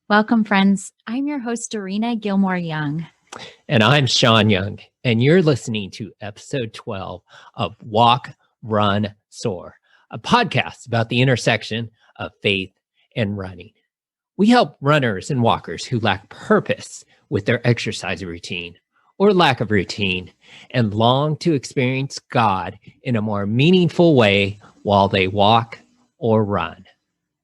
Welcome, friends. I'm your host, Dorina Gilmore-Young. And I'm Shawn Young, and you're listening to episode 12 of Walk, Run, Soar, a podcast about the intersection of faith and running. We help runners and walkers who lack purpose with their exercise routine or lack of routine and long to experience God in a more meaningful way while they walk or run.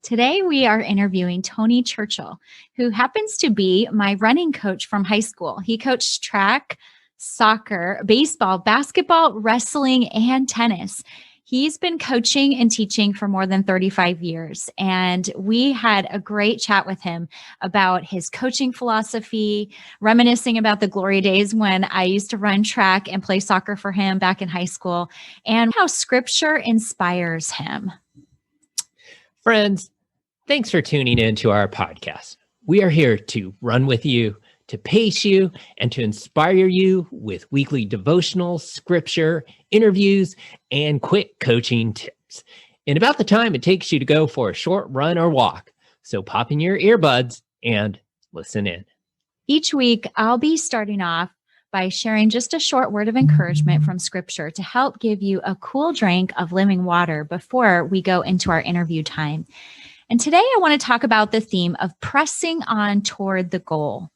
Today, we are interviewing Tony Churchill, who happens to be my running coach from high school. He coached track, soccer, baseball, basketball, wrestling, and tennis. He's been coaching and teaching for more than 35 years. And we had a great chat with him about his coaching philosophy, reminiscing about the glory days when I used to run track and play soccer for him back in high school, and how scripture inspires him. Friends, thanks for tuning in to our podcast. We are here to run with you, to pace you, and to inspire you with weekly devotionals, scripture, interviews, and quick coaching tips in about the time it takes you to go for a short run or walk. So pop in your earbuds and listen in. Each week, I'll be starting off by sharing just a short word of encouragement from scripture to help give you a cool drink of living water before we go into our interview time. And today I want to talk about the theme of pressing on toward the goal.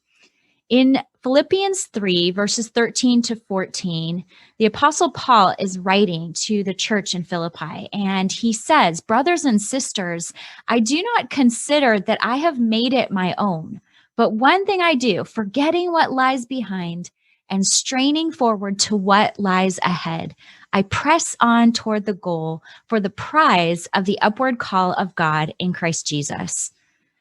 In Philippians 3, verses 13 to 14, the Apostle Paul is writing to the church in Philippi, and he says, "Brothers and sisters, I do not consider that I have made it my own, but one thing I do, forgetting what lies behind and straining forward to what lies ahead, I press on toward the goal for the prize of the upward call of God in Christ Jesus."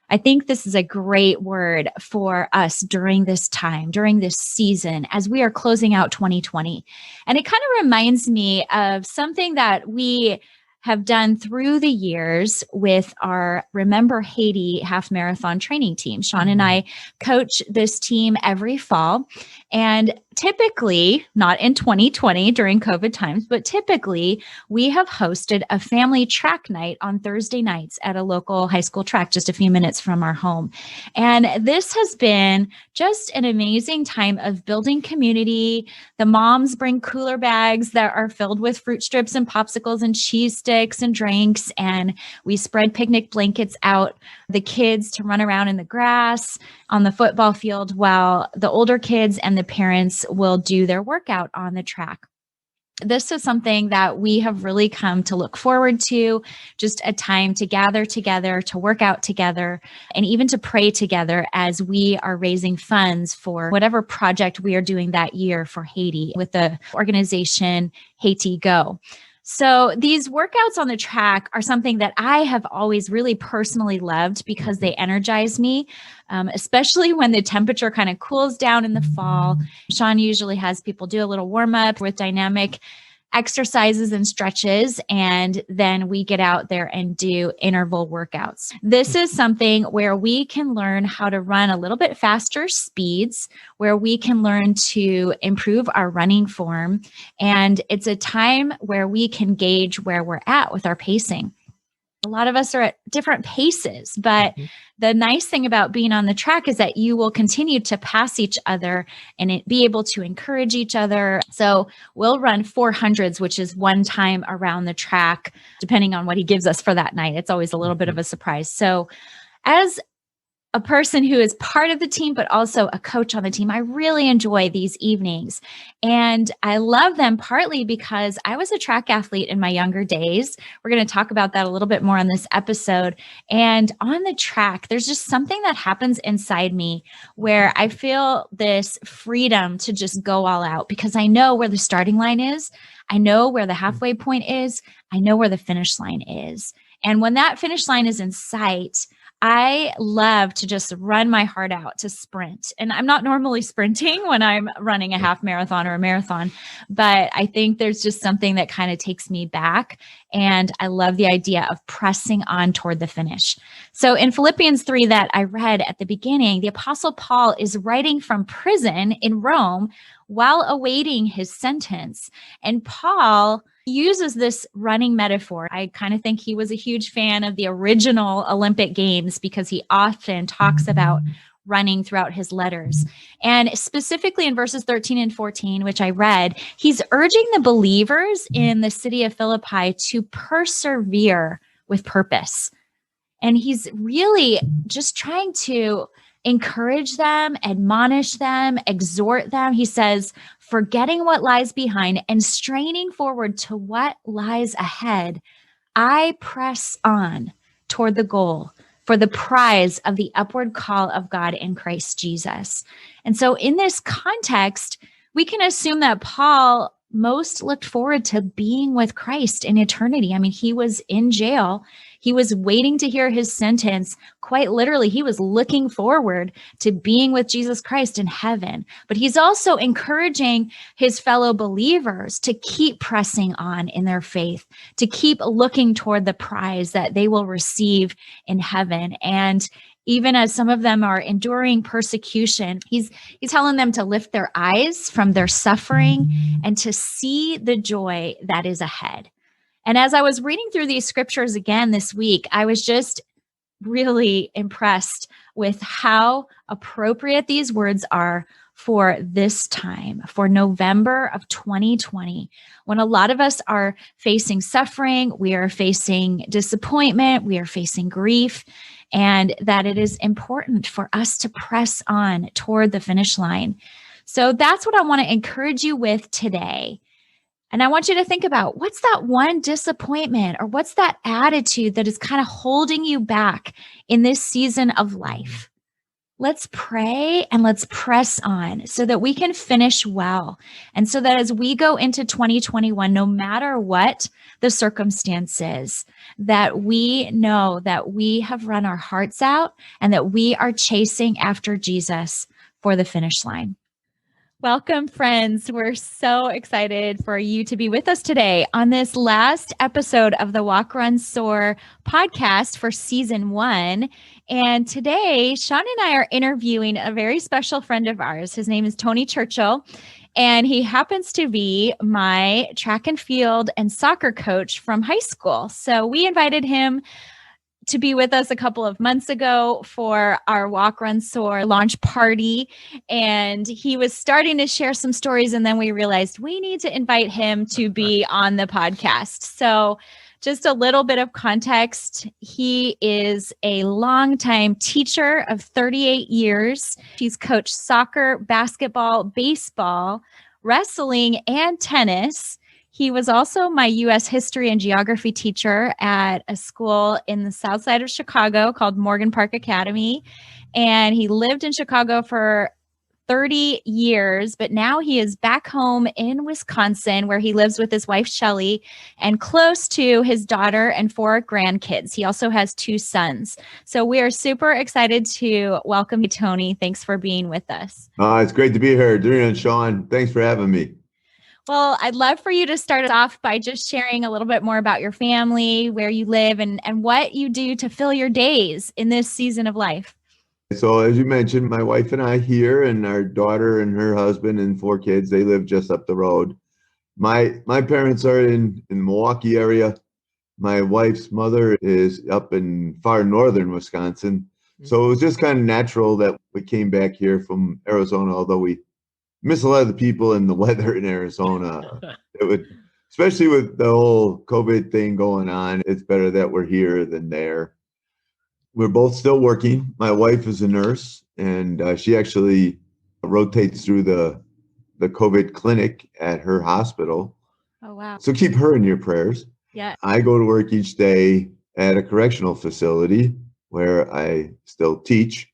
I think this is a great word for us during this time, during this season, as we are closing out 2020. And it kind of reminds me of something that we have done through the years with our Remember Haiti half marathon training team. Shawn and I coach this team every fall. And typically, not in 2020 during COVID times, but typically we have hosted a family track night on Thursday nights at a local high school track just a few minutes from our home. And this has been just an amazing time of building community. The moms bring cooler bags that are filled with fruit strips and popsicles and cheese sticks and drinks. And we spread picnic blankets out the kids to run around in the grass on the football field while the older kids and the parents will do their workout on the track. This is something that we have really come to look forward to, just a time to gather together, to work out together, and even to pray together as we are raising funds for whatever project we are doing that year for Haiti with the organization Haiti Go. So these workouts on the track are something that I have always really personally loved because they energize me, especially when the temperature kind of cools down in the fall. Shawn usually has people do a little warm up with dynamic exercises and stretches, and then we get out there and do interval workouts. This is something where we can learn how to run a little bit faster speeds, where we can learn to improve our running form. And it's a time where we can gauge where we're at with our pacing. A lot of us are at different paces, but the nice thing about being on the track is that you will continue to pass each other and be able to encourage each other. So we'll run 400s, which is one time around the track, depending on what he gives us for that night. It's always a little bit of a surprise. So as a person who is part of the team, but also a coach on the team, I really enjoy these evenings. And I love them partly because I was a track athlete in my younger days. We're going to talk about that a little bit more on this episode. And on the track, there's just something that happens inside me where I feel this freedom to just go all out because I know where the starting line is. I know where the halfway point is. I know where the finish line is. And when that finish line is in sight, I love to just run my heart out to sprint. And I'm not normally sprinting when I'm running a half marathon or a marathon, but I think there's just something that kind of takes me back. And I love the idea of pressing on toward the finish. So in Philippians 3 that I read at the beginning, the Apostle Paul is writing from prison in Rome while awaiting his sentence. And Paul He uses this running metaphor. I kind of think he was a huge fan of the original Olympic Games because he often talks about running throughout his letters. And specifically in verses 13 and 14, which I read, he's urging the believers in the city of Philippi to persevere with purpose. And he's really just trying to encourage them, admonish them, exhort them. He says, forgetting what lies behind and straining forward to what lies ahead, I press on toward the goal for the prize of the upward call of God in Christ Jesus. And so in this context, we can assume that Paul most looked forward to being with Christ in eternity. I mean, he was in jail. He was waiting to hear his sentence. Quite literally, he was looking forward to being with Jesus Christ in heaven. But he's also encouraging his fellow believers to keep pressing on in their faith, to keep looking toward the prize that they will receive in heaven. And even as some of them are enduring persecution, he's telling them to lift their eyes from their suffering and to see the joy that is ahead. And as I was reading through these scriptures again this week, I was just really impressed with how appropriate these words are for this time, for November of 2020, when a lot of us are facing suffering, we are facing disappointment, we are facing grief, and that it is important for us to press on toward the finish line. So that's what I want to encourage you with today. And I want you to think about, what's that one disappointment or what's that attitude that is kind of holding you back in this season of life? Let's pray and let's press on so that we can finish well. And so that as we go into 2021, no matter what the circumstances, that we know that we have run our hearts out and that we are chasing after Jesus for the finish line. Welcome, friends. We're so excited for you to be with us today on this last episode of the Walk, Run, Soar podcast for season 1. And today, Shawn and I are interviewing a very special friend of ours. His name is Tony Churchill, and he happens to be my track and field and soccer coach from high school. So we invited him to be with us a couple of months ago for our Walk, Run, Soar launch party. And he was starting to share some stories. And then we realized we need to invite him to be on the podcast. So just a little bit of context. He is a longtime teacher of 38 years. He's coached soccer, basketball, baseball, wrestling, and tennis. He was also my U.S. history and geography teacher at a school in the south side of Chicago called Morgan Park Academy. And he lived in Chicago for 30 years, but now he is back home in Wisconsin where he lives with his wife, Shelly, and close to his daughter and 4 grandkids. He also has 2 sons. So we are super excited to welcome you, Tony. Thanks for being with us. It's great to be here. Dorina and Shawn, thanks for having me. Well, I'd love for you to start us off by just sharing a little bit more about your family, where you live, and what you do to fill your days in this season of life. So as you mentioned, my wife and I here, and our daughter and her husband and 4 kids, they live just up the road. My parents are in the Milwaukee area. My wife's mother is up in far northern Wisconsin. So it was just kind of natural that we came back here from Arizona, although we miss a lot of the people and the weather in Arizona. It would, especially with the whole COVID thing going on, it's better that we're here than there. We're both still working. My wife is a nurse, and she actually rotates through the COVID clinic at her hospital. Oh, wow. So keep her in your prayers. Yeah. I go to work each day at a correctional facility where I still teach,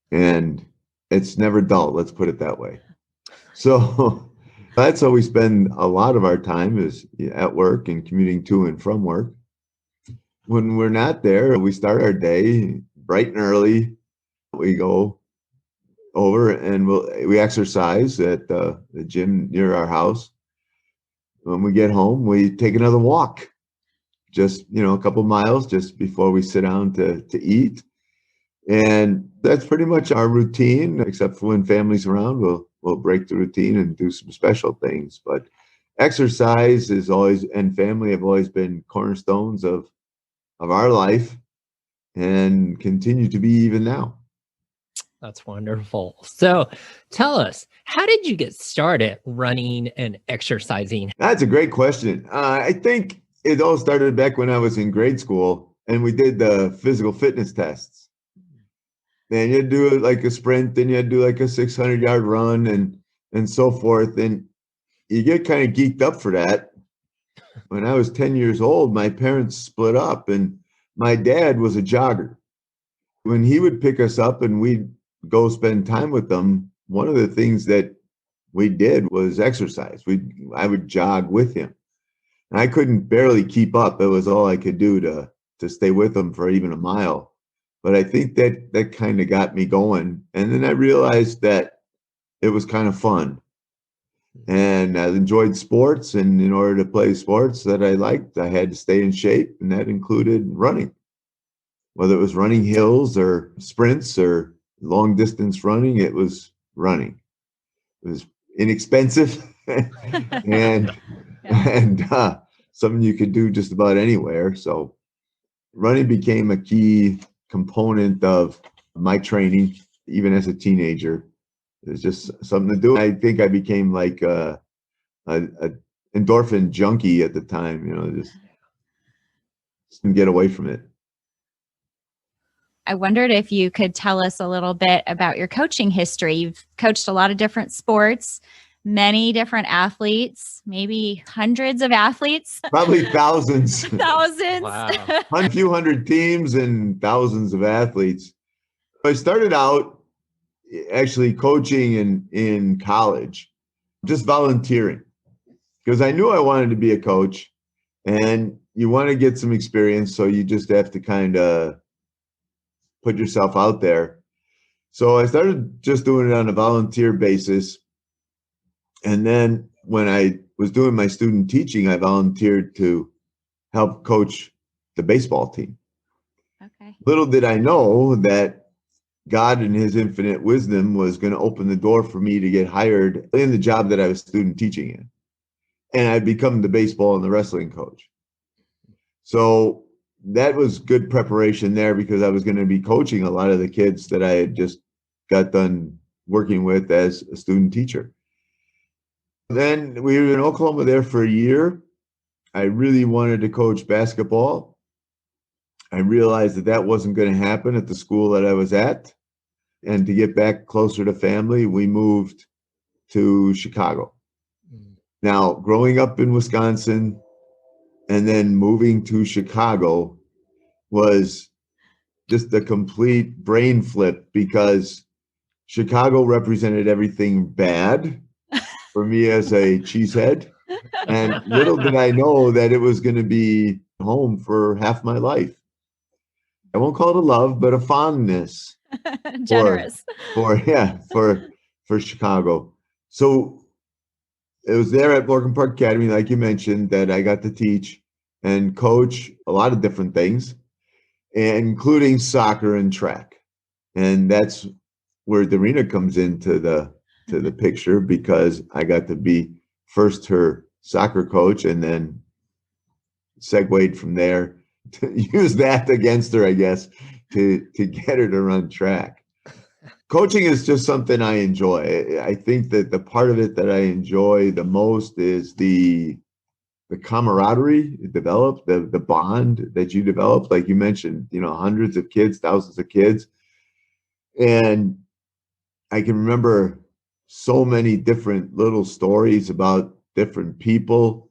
and it's never dull, let's put it that way. So that's how we spend a lot of our time, is at work and commuting to and from work. When we're not there, we start our day bright and early. We go over and we exercise at the gym near our house. When we get home, we take another walk, just a couple miles just before we sit down to eat. And that's pretty much our routine, except for when family's around, we'll break the routine and do some special things. But exercise is always, and family have always been cornerstones of our life and continue to be even now. That's wonderful. So tell us, how did you get started running and exercising? That's a great question. I think it all started back when I was in grade school and we did the physical fitness tests. And you'd do like a sprint, then you'd do like a 600-yard run and so forth. And you get kind of geeked up for that. When I was 10 years old, my parents split up and my dad was a jogger. When he would pick us up and we'd go spend time with them, one of the things that we did was exercise. I would jog with him. And I couldn't barely keep up. It was all I could do to stay with him for even a mile. But I think that kind of got me going. And then I realized that it was kind of fun. And I enjoyed sports. And in order to play sports that I liked, I had to stay in shape. And that included running, whether it was running hills or sprints or long distance running, it was running. It was inexpensive and something you could do just about anywhere. So running became a key component of my training, even as a teenager. It was just something to do. I think I became like a endorphin junkie at the time, just couldn't get away from it. I wondered if you could tell us a little bit about your coaching history. You've coached a lot of different sports, many different athletes, maybe hundreds of athletes. Probably thousands. Thousands. Wow. A few hundred teams and thousands of athletes. I started out actually coaching in college, just volunteering, because I knew I wanted to be a coach and you want to get some experience. So you just have to kind of put yourself out there. So I started just doing it on a volunteer basis. And then when I was doing my student teaching, I volunteered to help coach the baseball team. Okay. Little did I know that God in his infinite wisdom was going to open the door for me to get hired in the job that I was student teaching in. And I'd become the baseball and the wrestling coach. So that was good preparation there because I was going to be coaching a lot of the kids that I had just got done working with as a student teacher. Then we were in Oklahoma there for a year. I really wanted to coach basketball. I realized that wasn't going to happen at the school that I was at. And to get back closer to family, we moved to Chicago. Now, growing up in Wisconsin and then moving to Chicago was just a complete brain flip because Chicago represented everything bad for me as a cheesehead. And little did I know that it was going to be home for half my life. I won't call it a love, but a fondness. Generous. For Chicago. So it was there at Morgan Park Academy, like you mentioned, that I got to teach and coach a lot of different things, including soccer and track. And that's where Dorina comes into the picture because I got to be first her soccer coach and then segued from there to use that against her, I guess, to get her to run track. Coaching is just something I enjoy. I think that the part of it that I enjoy the most is the camaraderie developed, the bond that you develop. Like you mentioned, hundreds of kids, thousands of kids. And I can remember so many different little stories about different people,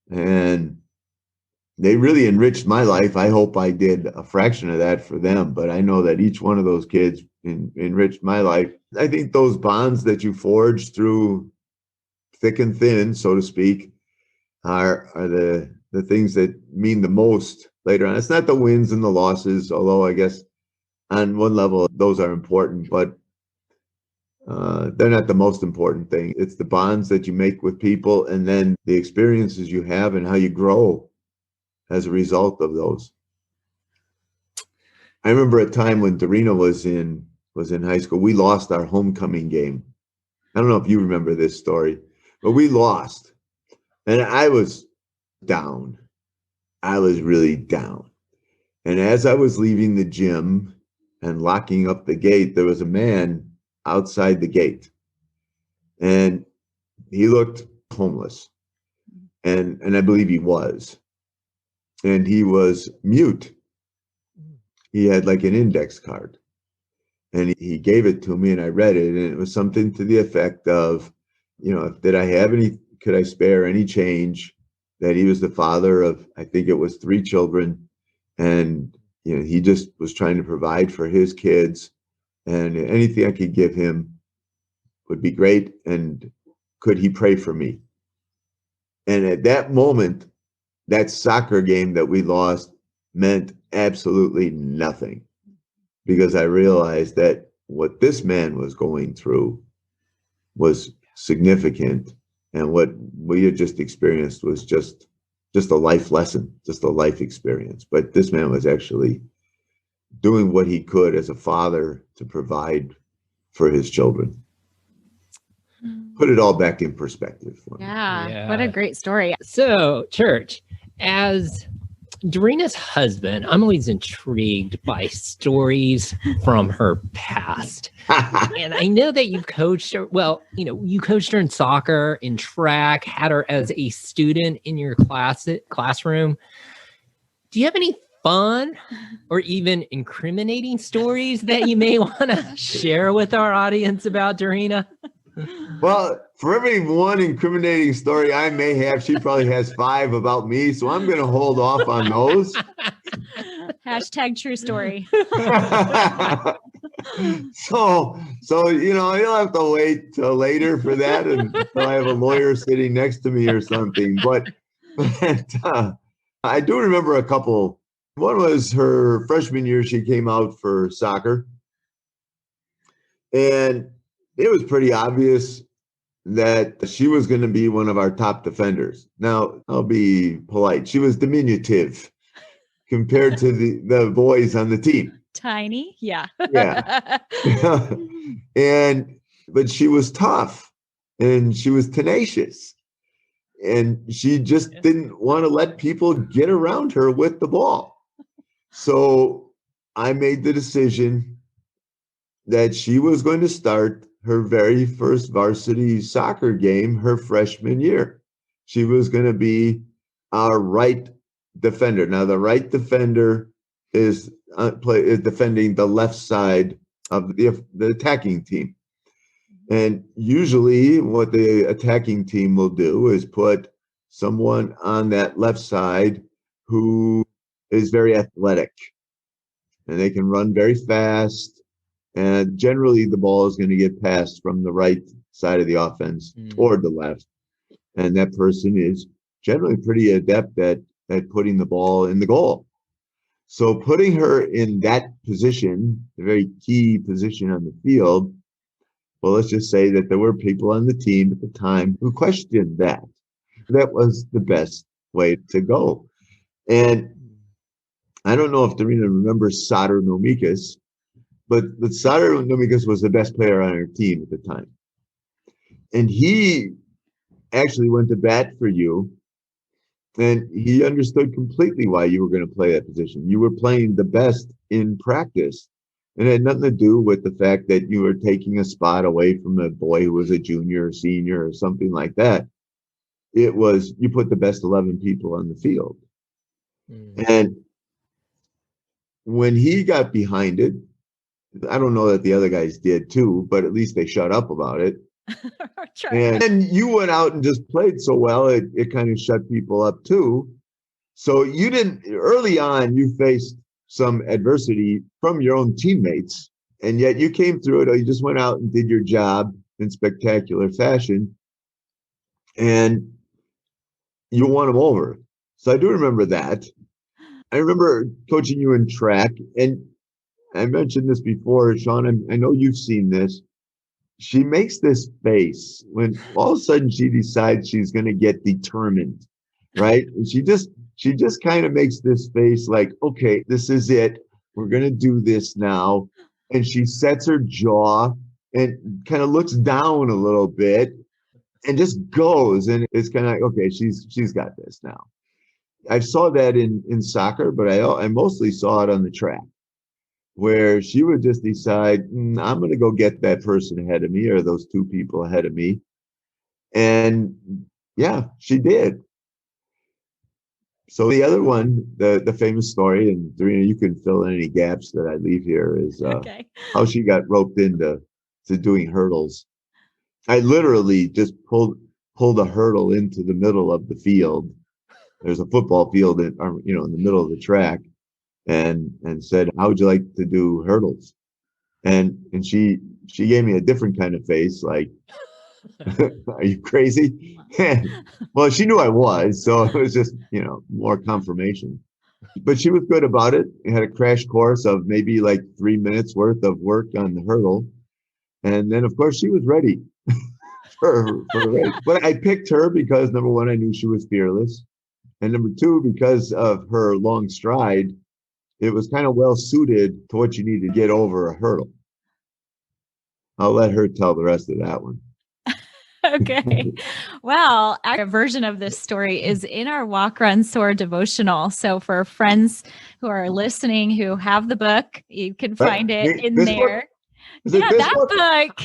and they really enriched my life. I hope I did a fraction of that for them, but I know that each one of those kids enriched my life. I think those bonds that you forge through thick and thin, so to speak, are the things that mean the most later on. It's not the wins and the losses, although I guess on one level those are important, but they're not the most important thing. It's the bonds that you make with people and then the experiences you have and how you grow as a result of those. I remember a time when Dorina was in high school, we lost our homecoming game. I don't know if you remember this story, but we lost. And I was down. I was really down. And as I was leaving the gym and locking up the gate, there was a man outside the gate. And he looked homeless. And I believe he was. And he was mute. He had like an index card. And he gave it to me and I read it. And it was something to the effect of, could I spare any change? That he was the father of, I think it was 3 children. And, he just was trying to provide for his kids. And anything I could give him would be great. And could he pray for me? And at that moment, that soccer game that we lost meant absolutely nothing, because I realized that what this man was going through was significant, and what we had just experienced was just a life lesson, just a life experience. But this man was actually doing what he could as a father to provide for his children. Put it all back in perspective. Yeah. What a great story. So, church, as Dorina's husband, I'm always intrigued by stories from her past. And I know that you coached her. Well, you coached her in soccer, in track, had her as a student in your classroom. Do you have any fun or even incriminating stories that you may want to share with our audience about Dorina? Well, for every one incriminating story I may have, she probably has 5 about me. So I'm going to hold off on those. Hashtag true story. So you'll have to wait till later for that, until I have a lawyer sitting next to me or something. But I do remember a couple. One was her freshman year. She came out for soccer, and it was pretty obvious that she was going to be one of our top defenders. Now, I'll be polite. She was diminutive compared to the boys on the team. Tiny. Yeah. Yeah. But she was tough and she was tenacious. And she just didn't want to let people get around her with the ball. So I made the decision that she was going to start her very first varsity soccer game her freshman year. She was going to be our right defender. Now, the right defender is defending the left side of the attacking team. And usually what the attacking team will do is put someone on that left side who is very athletic, and they can run very fast. And generally, the ball is going to get passed from the right side of the offense toward the left. And that person is generally pretty adept at putting the ball in the goal. So putting her in that position, a very key position on the field, well, let's just say that there were people on the team at the time who questioned that. That was the best way to go. And I don't know if Dorina remembers Sadr Nomikas, but Sadr Nomikas was the best player on our team at the time. And he actually went to bat for you, and he understood completely why you were going to play that position. You were playing the best in practice, and it had nothing to do with the fact that you were taking a spot away from a boy who was a junior or senior or something like that. It was, you put the best 11 people on the field. And when he got behind it, I don't know that the other guys did too, but at least they shut up about it. Sure. And then you went out and just played so well, it kind of shut people up too. So you didn't, early on, you faced some adversity from your own teammates, and yet you came through it. You just went out and did your job in spectacular fashion, and you won them over. So I do remember that. I remember coaching you in track, and I mentioned this before, Shawn, I know you've seen this. She makes this face when all of a sudden she decides she's going to get determined, right? And she just kind of makes this face like, okay, this is it. We're going to do this now. And she sets her jaw and kind of looks down a little bit. and just goes. And it's kind of like, okay, she's got this now. I saw that in soccer, but I mostly saw it on the track, where she would just decide, I'm going to go get that person ahead of me or those two people ahead of me. And yeah, she did. So the other one, the famous story, and Dorina, you can fill in any gaps that I leave here, is Okay. how she got roped into doing hurdles. I literally just pulled a hurdle into the middle of the field. There's a football field in the middle of the track, and said, "How would you like to do hurdles?" And she gave me a different kind of face, like, "Are you crazy?" Well, she knew I was, so it was just more confirmation. But she was good about it. We had a crash course of maybe like 3 minutes worth of work on the hurdle, and then of course she was ready for the race. But I picked her because, number one, I knew she was fearless, and number two, because of her long stride, it was kind of well suited to what you need to get over a hurdle. I'll let her tell the rest of that one. Okay. Well, a version of this story is in our Walk, Run, Soar devotional. So for friends who are listening, who have the book, you can find it in there. Yeah, that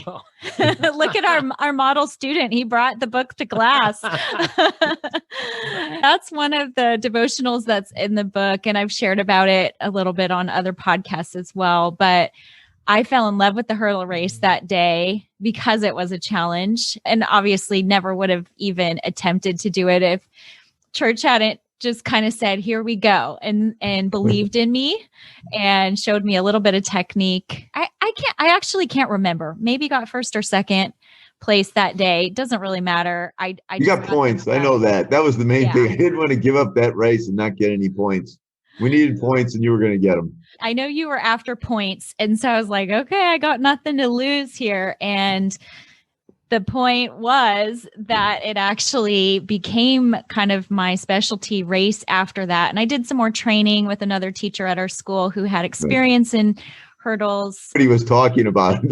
book. Look at our model student. He brought the book to class. That's one of the devotionals that's in the book. And I've shared about it a little bit on other podcasts as well. But I fell in love with the hurdle race that day because it was a challenge, and obviously never would have even attempted to do it if church hadn't just kind of said, "Here we go," and believed in me and showed me a little bit of technique. I actually can't remember. Maybe got first or second place that day. Doesn't really matter. You got points. I know that. That was the main thing. I didn't want to give up that race and not get any points. We needed points, and you were going to get them. I know you were after points. And so I was like, okay, I got nothing to lose here. And the point was that it actually became kind of my specialty race after that. And I did some more training with another teacher at our school who had experience in hurdles. What he was talking about.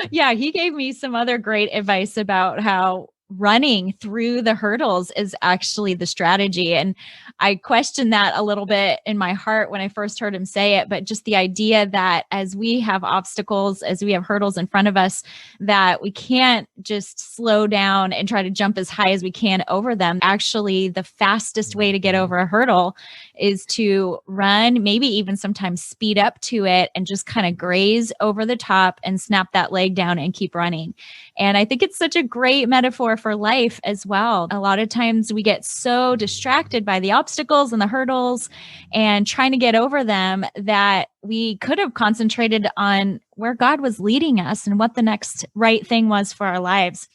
Yeah, he gave me some other great advice about how running through the hurdles is actually the strategy. And I questioned that a little bit in my heart when I first heard him say it, but just the idea that as we have obstacles, as we have hurdles in front of us, that we can't just slow down and try to jump as high as we can over them. Actually, the fastest way to get over a hurdle is to run, maybe even sometimes speed up to it and just kind of graze over the top and snap that leg down and keep running. And I think it's such a great metaphor for life as well. A lot of times we get so distracted by the obstacles and the hurdles and trying to get over them that we could have concentrated on where God was leading us and what the next right thing was for our lives.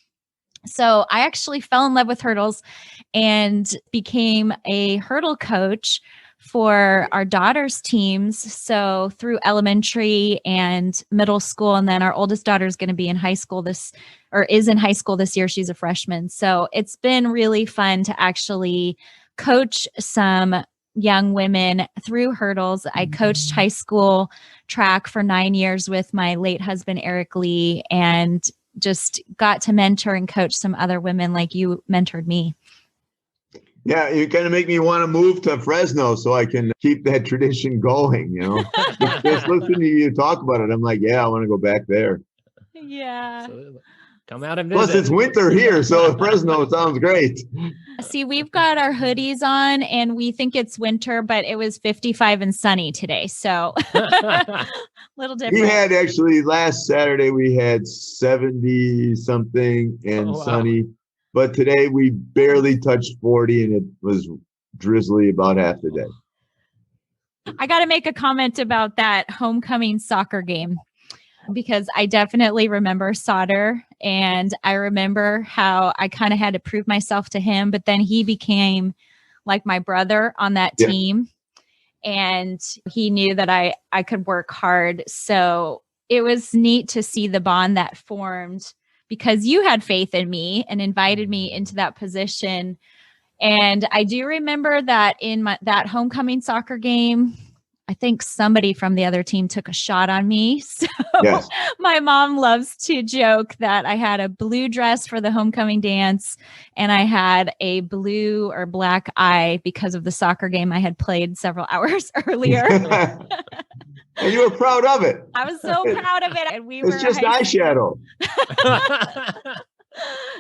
So I actually fell in love with hurdles and became a hurdle coach for our daughter's teams. So through elementary and middle school, and then our oldest daughter is going to be in high school is in high school this year. She's a freshman. So it's been really fun to actually coach some young women through hurdles. I coached high school track for 9 years with my late husband, Eric Lee, and just got to mentor and coach some other women like you mentored me. Yeah, you kind of make me want to move to Fresno so I can keep that tradition going, Just listening to you talk about it, I'm like, yeah, I want to go back there. Yeah. Absolutely. Come out and visit. Plus, it's winter here, so Fresno sounds great. See, we've got our hoodies on, and we think it's winter, but it was 55 and sunny today, so little different. We had actually last Saturday, we had 70 something and sunny. But today we barely touched 40 and it was drizzly about half the day. I got to make a comment about that homecoming soccer game because I definitely remember Sauter, and I remember how I kind of had to prove myself to him, but then he became like my brother on that team, and he knew that I could work hard. So it was neat to see the bond that formed, because you had faith in me and invited me into that position. And I do remember that in that homecoming soccer game, I think somebody from the other team took a shot on me. So Yes. my mom loves to joke that I had a blue dress for the homecoming dance and I had a blue or black eye because of the soccer game I had played several hours earlier. And you were proud of it. I was so proud of it. And It's just eyeshadow.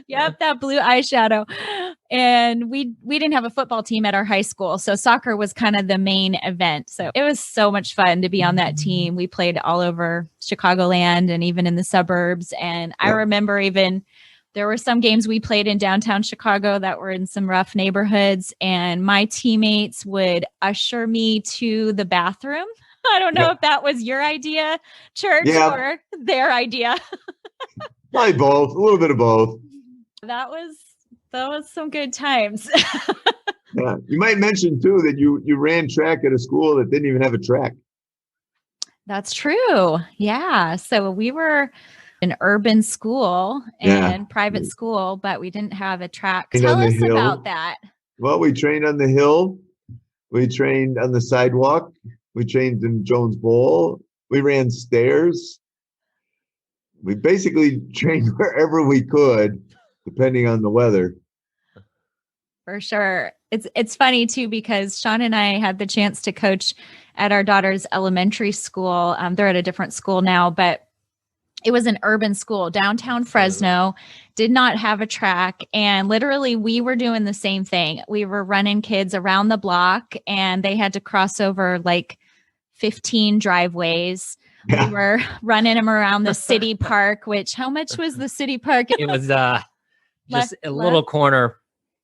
Yep, that blue eyeshadow. And we didn't have a football team at our high school. So soccer was kind of the main event. So it was so much fun to be on that team. We played all over Chicagoland and even in the suburbs. And I remember even there were some games we played in downtown Chicago that were in some rough neighborhoods. And my teammates would usher me to the bathroom. I don't know if that was your idea, Church, or their idea. Probably both, a little bit of both. That was some good times. Yeah. You might mention too that you ran track at a school that didn't even have a track. That's true. Yeah. So we were an urban school and private school, but we didn't have a track. Tell us about that. Well, we trained on the hill. We trained on the sidewalk. We trained in Jones Bowl. We ran stairs. We basically trained wherever we could, depending on the weather. For sure. It's funny too, because Shawn and I had the chance to coach at our daughter's elementary school. They're at a different school now, but it was an urban school, downtown Fresno, did not have a track. And literally we were doing the same thing. We were running kids around the block and they had to cross over like 15 driveways. We were running them around the city park, which how much was the city park? It was just a little corner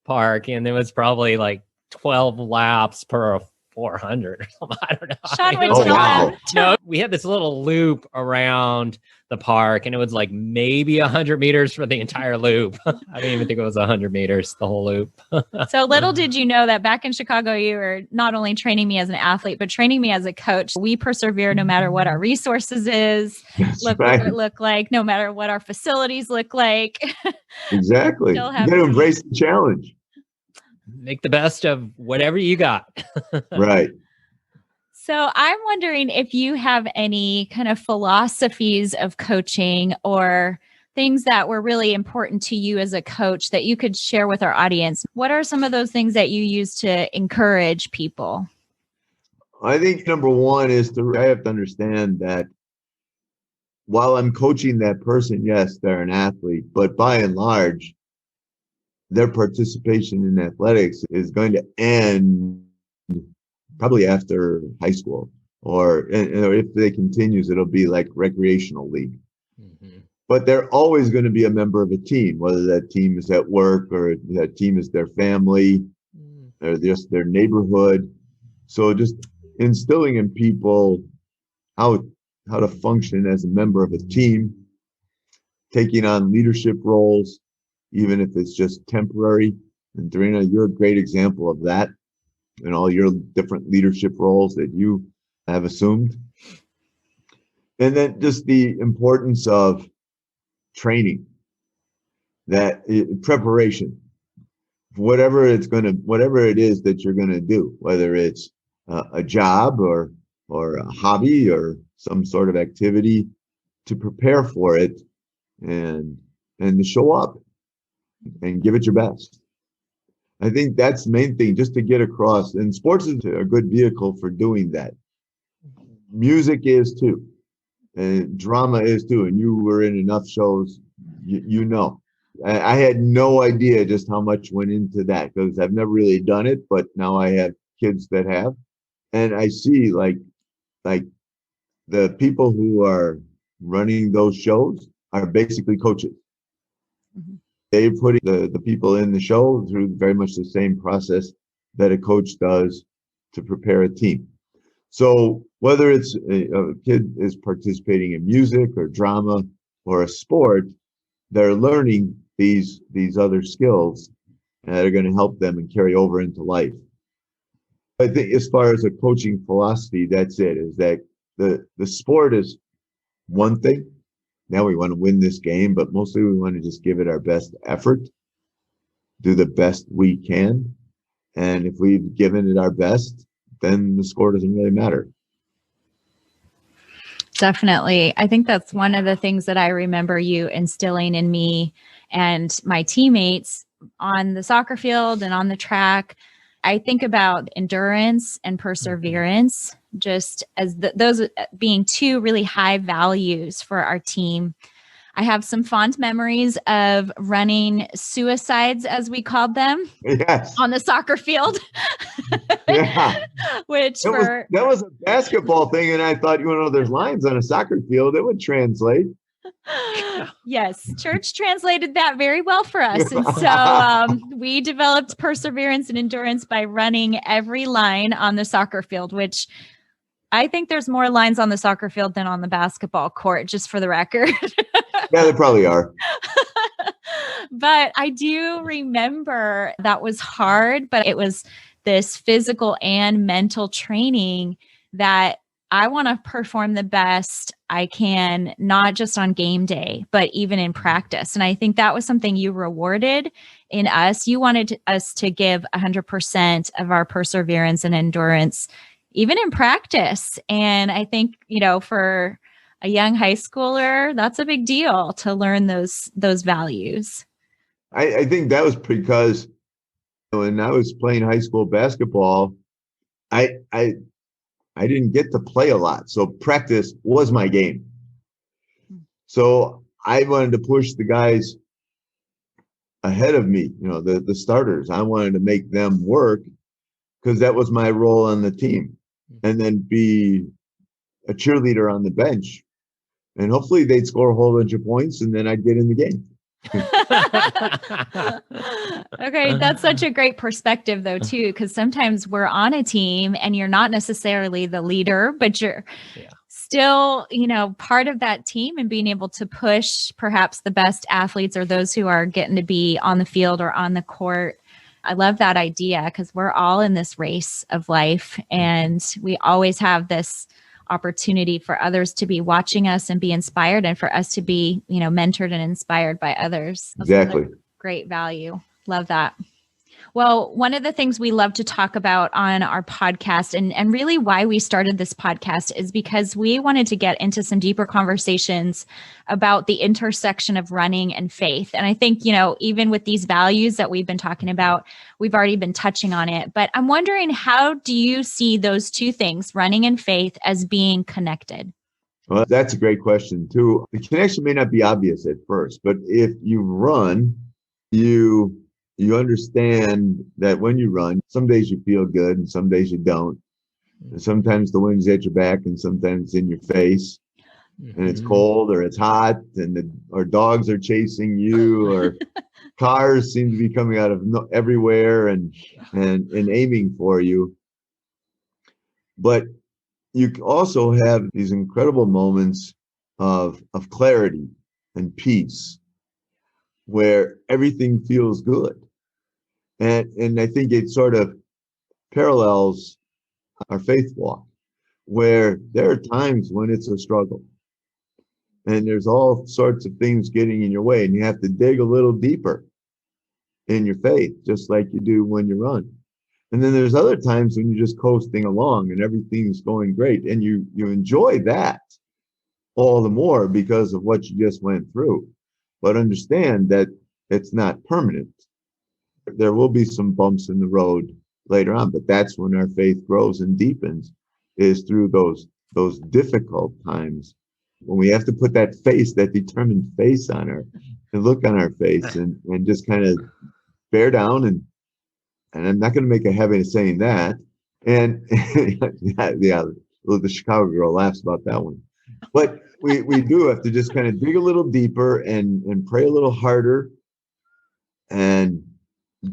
park, and it was probably like 12 laps per 400 or something. I don't know. Shawn would tell them. No, we had this little loop around the park, and it was like maybe 100 meters for the entire loop. I didn't even think it was 100 meters, the whole loop. So little did you know that back in Chicago, you were not only training me as an athlete, but training me as a coach. We persevere no matter what our resources look like, no matter what our facilities look like. Exactly. You got to embrace the challenge. Make the best of whatever you got. Right. So I'm wondering if you have any kind of philosophies of coaching or things that were really important to you as a coach that you could share with our audience. What are some of those things that you use to encourage people? I think number one is I have to understand that while I'm coaching that person, yes, they're an athlete, but by and large, their participation in athletics is going to end probably after high school, or if they continues, it'll be like recreational league. Mm-hmm. But they're always going to be a member of a team, whether that team is at work or that team is their family or just their neighborhood. So just instilling in people how to function as a member of a team, taking on leadership roles, even if it's just temporary. And Dorina, you're a great example of that in all your different leadership roles that you have assumed. And then just the importance of training, preparation, whatever it is that you're going to do, whether it's a job or a hobby or some sort of activity, to prepare for it and to show up and give it your best. I think that's the main thing, just to get across. And sports is a good vehicle for doing that. Music is too, and drama is too. And you were in enough shows, you know. I had no idea just how much went into that, because I've never really done it, but now I have kids that have, and I see like the people who are running those shows are basically coaches. Mm-hmm. They put the people in the show through very much the same process that a coach does to prepare a team. So whether it's a kid is participating in music or drama or a sport, they're learning these other skills that are going to help them and carry over into life. I think as far as a coaching philosophy, that's it, is that the sport is one thing. Now we want to win this game, but mostly we want to just give it our best effort, do the best we can. And if we've given it our best, then the score doesn't really matter. Definitely. I think that's one of the things that I remember you instilling in me and my teammates on the soccer field and on the track. I think about endurance and perseverance, just as those being two really high values for our team. I have some fond memories of running suicides, as we called them, Yes. on the soccer field. Yeah. Which that was a basketball thing, and I thought, there's lines on a soccer field. It would translate. Yes, church translated that very well for us. And so we developed perseverance and endurance by running every line on the soccer field, which I think there's more lines on the soccer field than on the basketball court, just for the record. Yeah, they probably are. But I do remember that was hard, but it was this physical and mental training that I want to perform the best I can, not just on game day, but even in practice. And I think that was something you rewarded in us. You wanted us to give 100% of our perseverance and endurance, even in practice. And I think, for a young high schooler, that's a big deal to learn those values. I think that was because when I was playing high school basketball, I didn't get to play a lot. So practice was my game. So I wanted to push the guys ahead of me, the starters. I wanted to make them work because that was my role on the team, and then be a cheerleader on the bench. And hopefully they'd score a whole bunch of points, and then I'd get in the game. Okay, that's such a great perspective, though, too, because sometimes we're on a team and you're not necessarily the leader, but you're still, part of that team and being able to push perhaps the best athletes or those who are getting to be on the field or on the court. I love that idea because we're all in this race of life, and we always have this opportunity for others to be watching us and be inspired, and for us to be, mentored and inspired by others. That's exactly. Great value. Love that. Well, one of the things we love to talk about on our podcast, and really why we started this podcast, is because we wanted to get into some deeper conversations about the intersection of running and faith. And I think, even with these values that we've been talking about, we've already been touching on it. But I'm wondering, how do you see those two things, running and faith, as being connected? Well, that's a great question, too. The connection may not be obvious at first, but if you run, you understand that when you run, some days you feel good and some days you don't. And sometimes the wind's at your back and sometimes it's in your face, and it's cold or it's hot, or dogs are chasing you, or cars seem to be coming out of everywhere and aiming for you. But you also have these incredible moments of clarity and peace where everything feels good. And I think it sort of parallels our faith walk, where there are times when it's a struggle and there's all sorts of things getting in your way, and you have to dig a little deeper in your faith, just like you do when you run. And then there's other times when you're just coasting along and everything's going great, and you enjoy that all the more because of what you just went through. But understand that it's not permanent. There will be some bumps in the road later on, but that's when our faith grows and deepens, is through those difficult times when we have to put that face, that determined face on her, and look on our face and just kind of bear down. And I'm not going to make a habit of saying that. And the Chicago girl laughs about that one. But we do have to just kind of dig a little deeper and pray a little harder and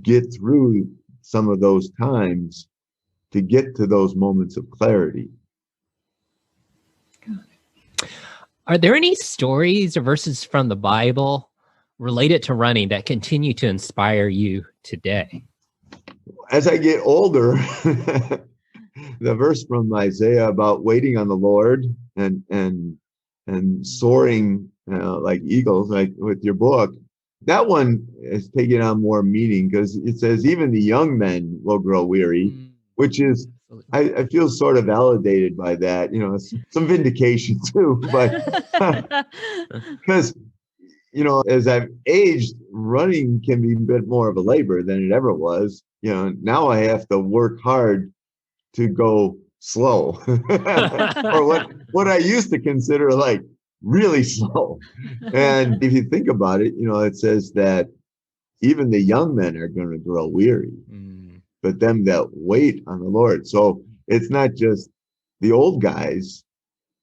get through some of those times to get to those moments of clarity. Are there any stories or verses from the Bible related to running that continue to inspire you today? As I get older, the verse from Isaiah about waiting on the Lord and soaring like eagles, like with your book, that one is taking on more meaning, because it says even the young men will grow weary, which is I feel sort of validated by that, some vindication too, but because, as I've aged, running can be a bit more of a labor than it ever was. Now I have to work hard to go slow or what I used to consider like really slow. And if you think about it, it says that even the young men are going to grow weary, but them that wait on the Lord. So it's not just the old guys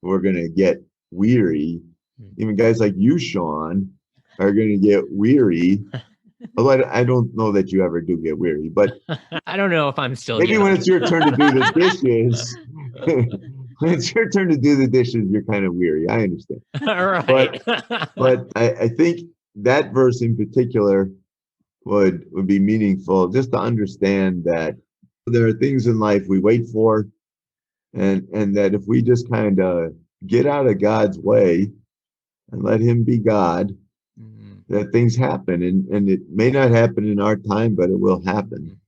who are going to get weary. Even guys like you, Shawn, are going to get weary. Although I don't know that you ever do get weary, but I don't know if I'm still maybe young. when it's your turn to do the dishes, when it's your turn to do the dishes, you're kind of weary. I understand. All right. But I think that verse in particular would be meaningful, just to understand that there are things in life we wait for, and that if we just kind of get out of God's way and let him be God, that things happen, and it may not happen in our time, but it will happen.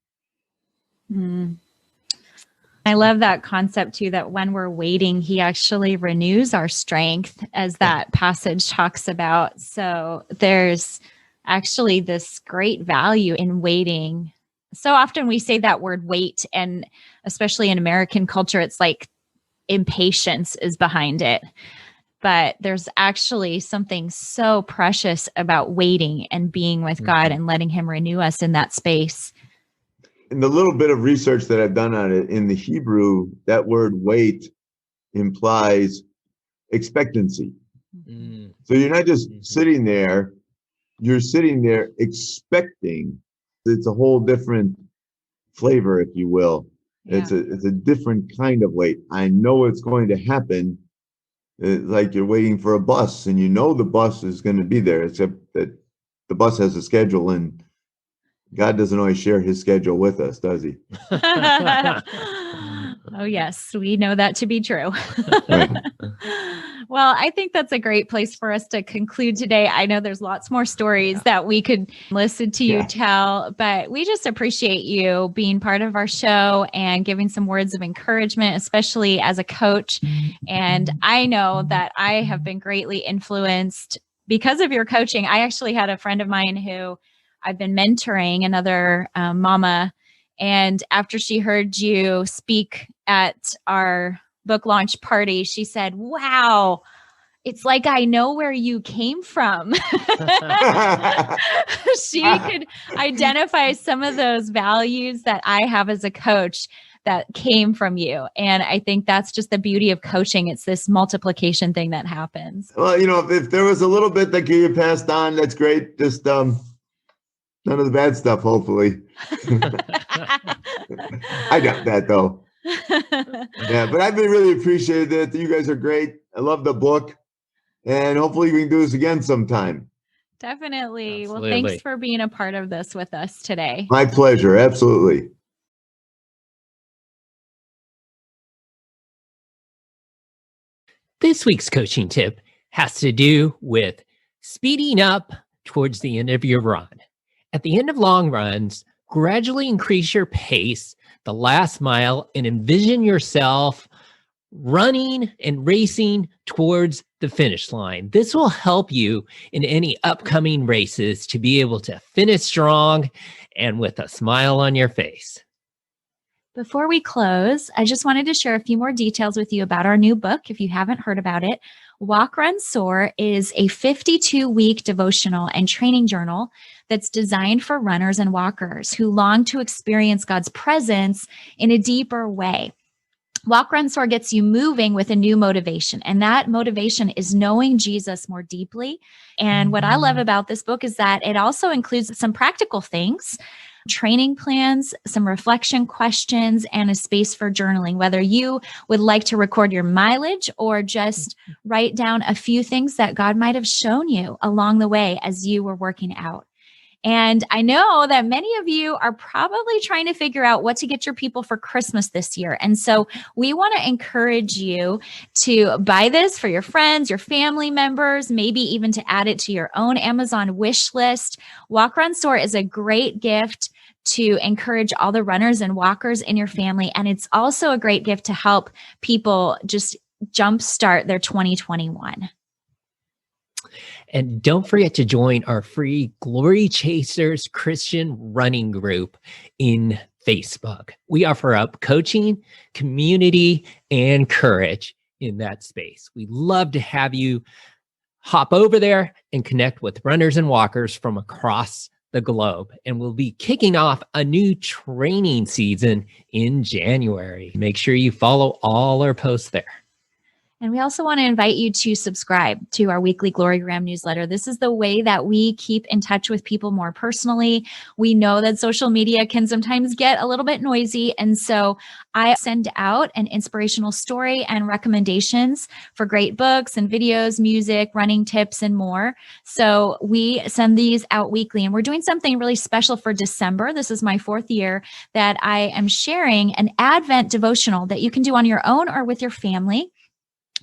I love that concept too, that when we're waiting, he actually renews our strength, as that passage talks about. So there's actually this great value in waiting. So often we say that word wait, and especially in American culture, it's like impatience is behind it. But there's actually something so precious about waiting and being with God and letting him renew us in that space. In the little bit of research that I've done on it, in the Hebrew, that word wait implies expectancy. So you're not just sitting there, you're sitting there expecting. It's a whole different flavor, if you will. Yeah. It's a different kind of wait. I know it's going to happen. It's like you're waiting for a bus, and the bus is going to be there, except that the bus has a schedule, and God doesn't always share his schedule with us, does he? Oh, yes, we know that to be true. Right. Well, I think that's a great place for us to conclude today. I know there's lots more stories that we could listen to you tell, but we just appreciate you being part of our show and giving some words of encouragement, especially as a coach. And I know that I have been greatly influenced because of your coaching. I actually had a friend of mine who I've been mentoring, another mama. And after she heard you speak at our book launch party, she said, "Wow, it's like I know where you came from." She could identify some of those values that I have as a coach that came from you. And I think that's just the beauty of coaching. It's this multiplication thing that happens. Well, if there was a little bit that could be passed on, that's great. Just none of the bad stuff, hopefully. I got that, though. Yeah, but I've been really appreciated that you guys are great. I love the book, and hopefully we can do this again sometime. Definitely. Absolutely. Well, thanks for being a part of this with us today. My pleasure. Absolutely. This week's coaching tip has to do with speeding up towards the end of your run. At the end of long runs, gradually increase your pace the last mile and envision yourself running and racing towards the finish line. This will help you in any upcoming races to be able to finish strong and with a smile on your face. Before we close, I just wanted to share a few more details with you about our new book. If you haven't heard about it, Walk, Run, Soar is a 52-week devotional and training journal that's designed for runners and walkers who long to experience God's presence in a deeper way. Walk, Run, Soar gets you moving with a new motivation, and that motivation is knowing Jesus more deeply. And what I love about this book is that it also includes some practical things, training plans, some reflection questions, and a space for journaling, whether you would like to record your mileage or just write down a few things that God might have shown you along the way as you were working out. And I know that many of you are probably trying to figure out what to get your people for Christmas this year. And so we want to encourage you to buy this for your friends, your family members, maybe even to add it to your own Amazon wish list. Walk, Run, Soar is a great gift to encourage all the runners and walkers in your family. And it's also a great gift to help people just jumpstart their 2021. And don't forget to join our free Glory Chasers Christian running group in Facebook. We offer up coaching, community, and courage in that space. We'd love to have you hop over there and connect with runners and walkers from across the globe. And we'll be kicking off a new training season in January. Make sure you follow all our posts there. And we also want to invite you to subscribe to our weekly Glory-gram newsletter. This is the way that we keep in touch with people more personally. We know that social media can sometimes get a little bit noisy. And so I send out an inspirational story and recommendations for great books and videos, music, running tips, and more. So we send these out weekly. And we're doing something really special for December. This is my 4th year that I am sharing an Advent devotional that you can do on your own or with your family.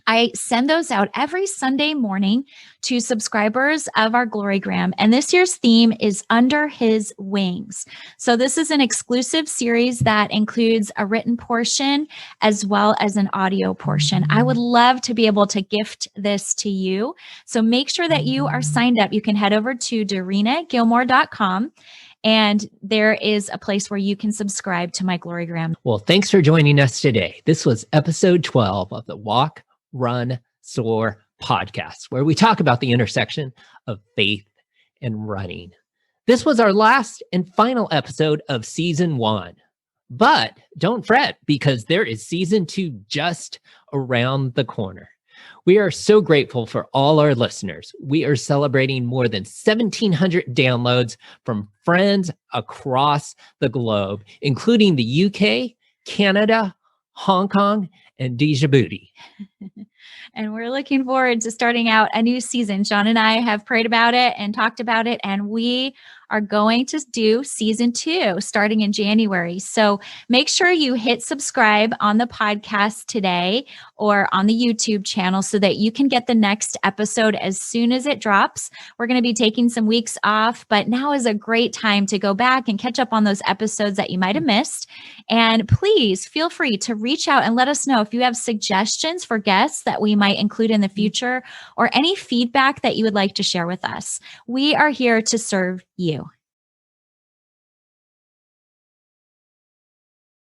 I send those out every Sunday morning to subscribers of our Glory-gram. And this year's theme is Under His Wings. So this is an exclusive series that includes a written portion as well as an audio portion. I would love to be able to gift this to you. So make sure that you are signed up. You can head over to DorinaGilmore.com. And there is a place where you can subscribe to my Glory-gram. Well, thanks for joining us today. This was episode 12 of the Walk, Run, Soar podcast, where we talk about the intersection of faith and running. This was our last and final episode of season 1. But don't fret, because there is season 2 just around the corner. We are so grateful for all our listeners. We are celebrating more than 1,700 downloads from friends across the globe, including the UK, Canada, Hong Kong, and Djibouti. And we're looking forward to starting out a new season. Shawn and I have prayed about it and talked about it, and we are going to do season 2 starting in January. So make sure you hit subscribe on the podcast today or on the YouTube channel so that you can get the next episode as soon as it drops. We're going to be taking some weeks off, but now is a great time to go back and catch up on those episodes that you might have missed. And please feel free to reach out and let us know if you have suggestions for guests that we might include in the future or any feedback that you would like to share with us. We are here to serve you.